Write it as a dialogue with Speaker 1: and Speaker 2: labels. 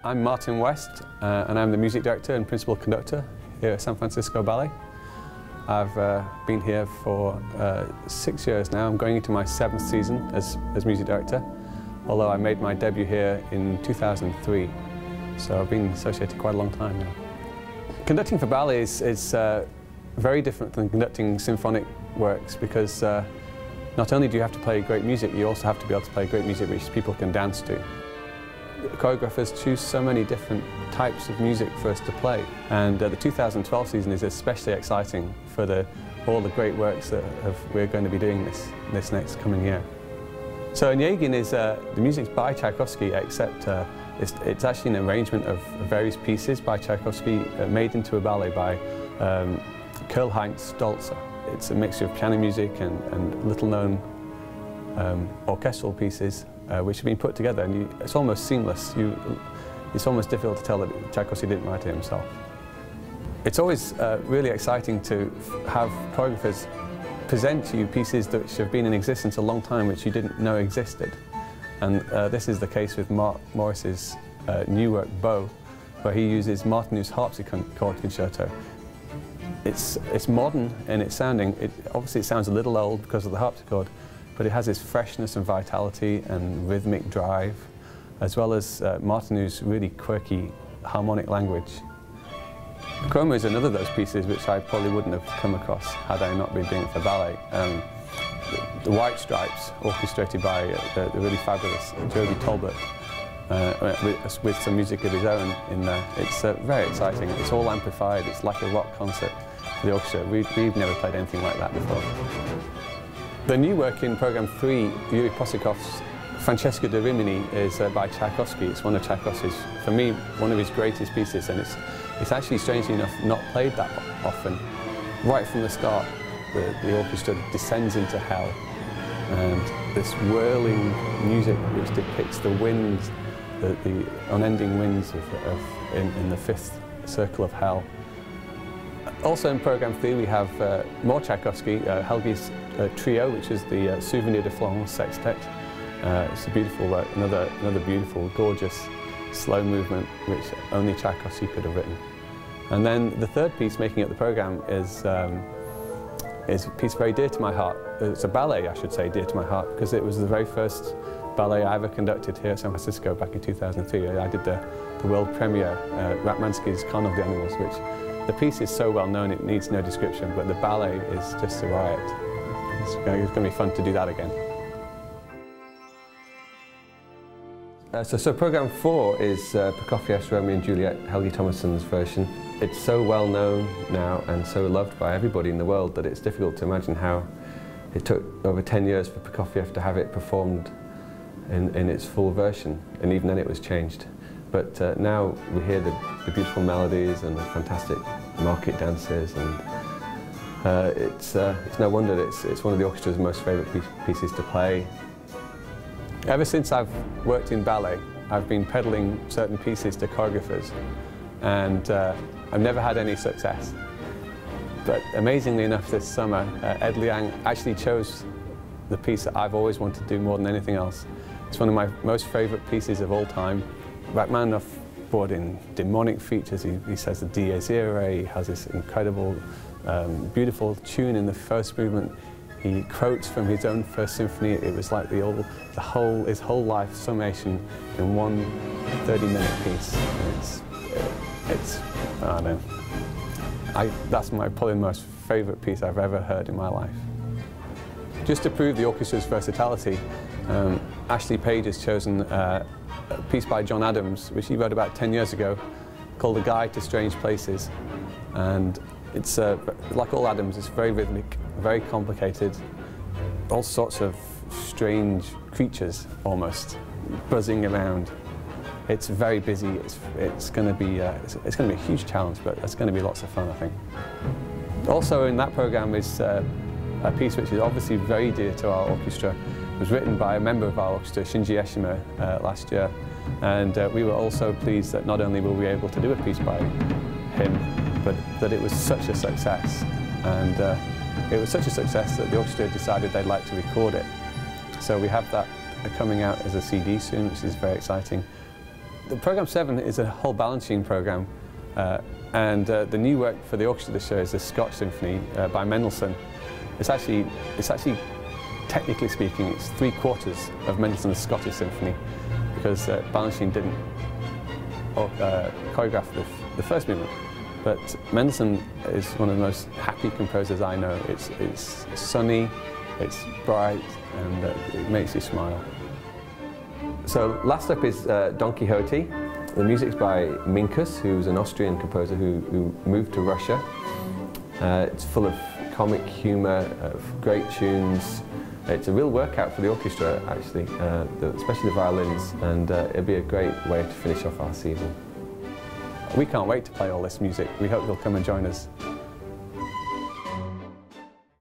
Speaker 1: I'm Martin West, and I'm the music director and principal conductor here at San Francisco Ballet. I've been here for 6 years now. I'm going into my 7th season as music director, although I made my debut here in 2003, so I've been associated quite a long time now. Conducting for ballet is very different than conducting symphonic works because not only do you have to play great music, you also have to be able to play great music which people can dance to. Choreographers choose so many different types of music for us to play, and the 2012 season is especially exciting for all the great works that we're going to be doing this next coming year. So Onegin is the music's by Tchaikovsky, except it's actually an arrangement of various pieces by Tchaikovsky made into a ballet by Karl-Heinz Stolzer. It's a mixture of piano music and little-known orchestral pieces which have been put together, and it's almost seamless. It's almost difficult to tell that Tchaikovsky didn't write it himself. It's always really exciting to have choreographers present to you pieces which have been in existence a long time which you didn't know existed. And this is the case with Mark Morris's new work, Beau, where he uses Martineau's harpsichord concerto. It's modern in its sounding. Obviously it sounds a little old because of the harpsichord, but it has this freshness and vitality and rhythmic drive, as well as Martineau's really quirky harmonic language. Chroma is another of those pieces which I probably wouldn't have come across had I not been doing it for ballet. The White Stripes, orchestrated by the really fabulous Joby Tolbert, with some music of his own in there. It's very exciting. It's all amplified. It's like a rock concert for the orchestra. We've never played anything like that before. The new work in Program 3, Yuri Possokov's Francesca de Rimini, is by Tchaikovsky. It's one of Tchaikovsky's, for me, one of his greatest pieces, and it's actually, strangely enough, not played that often. Right from the start, the orchestra descends into hell, and this whirling music which depicts the winds, the unending winds in the 5th circle of hell. Also in Program 3 we have more Tchaikovsky, Helgi's Trio, which is the Souvenir de Florence Sextet. It's a beautiful work, another beautiful, gorgeous, slow movement which only Tchaikovsky could have written. And then the third piece making up the program is a piece very dear to my heart. It's a ballet, I should say, dear to my heart, because it was the very first ballet I ever conducted here at San Francisco back in 2003. I did the world premiere, Ratmansky's Con of the Animals, which the piece is so well known it needs no description, but the ballet is just a riot. It's going to be fun to do that again. So Program 4 is Prokofiev's Romeo and Juliet, Helgi Thomasson's version. It's so well known now and so loved by everybody in the world that it's difficult to imagine how it took over 10 years for Prokofiev to have it performed in its full version, and even then it was changed. But now we hear the beautiful melodies and the fantastic market dances, and it's no wonder that it's one of the orchestra's most favourite pieces to play. Ever since I've worked in ballet, I've been peddling certain pieces to choreographers, and I've never had any success. But amazingly enough, this summer, Ed Liang actually chose the piece that I've always wanted to do more than anything else. It's one of my most favourite pieces of all time. Rachmaninoff brought in demonic features. He says the dies irae. He has this incredible, beautiful tune in the first movement. He quotes from his own first symphony. It was like his whole life summation in one 30-minute piece. I don't know. That's probably the most favourite piece I've ever heard in my life. Just to prove the orchestra's versatility, Ashley Page has chosen a piece by John Adams, which he wrote about 10 years ago, called A Guide to Strange Places. And it's, like all Adams, it's very rhythmic, very complicated, all sorts of strange creatures, almost, buzzing around. It's very busy. It's going to be a huge challenge, but it's going to be lots of fun, I think. Also in that program is a piece which is obviously very dear to our orchestra. It was written by a member of our orchestra, Shinji Eshima, last year, and we were also pleased that not only were we able to do a piece by him, but that it was such a success. And it was such a success that the orchestra decided they'd like to record it. So we have that coming out as a CD soon, which is very exciting. The Programme 7 is a whole BALANCHINE programme, and the new work for the orchestra this year is the Scotch Symphony by Mendelssohn. It's actually, technically speaking, it's 3/4 of Mendelssohn's Scottish Symphony, because BALANCHINE didn't choreograph the first movement. But Mendelssohn is one of the most happy composers I know. It's sunny, it's bright, and it makes you smile. So last up is Don Quixote. The music's by Minkus, who's an Austrian composer who moved to Russia. It's full of comic humour, great tunes. It's a real workout for the orchestra, actually, especially the violins, and it'll be a great way to finish off our season. We can't wait to play all this music. We hope you'll come and join us.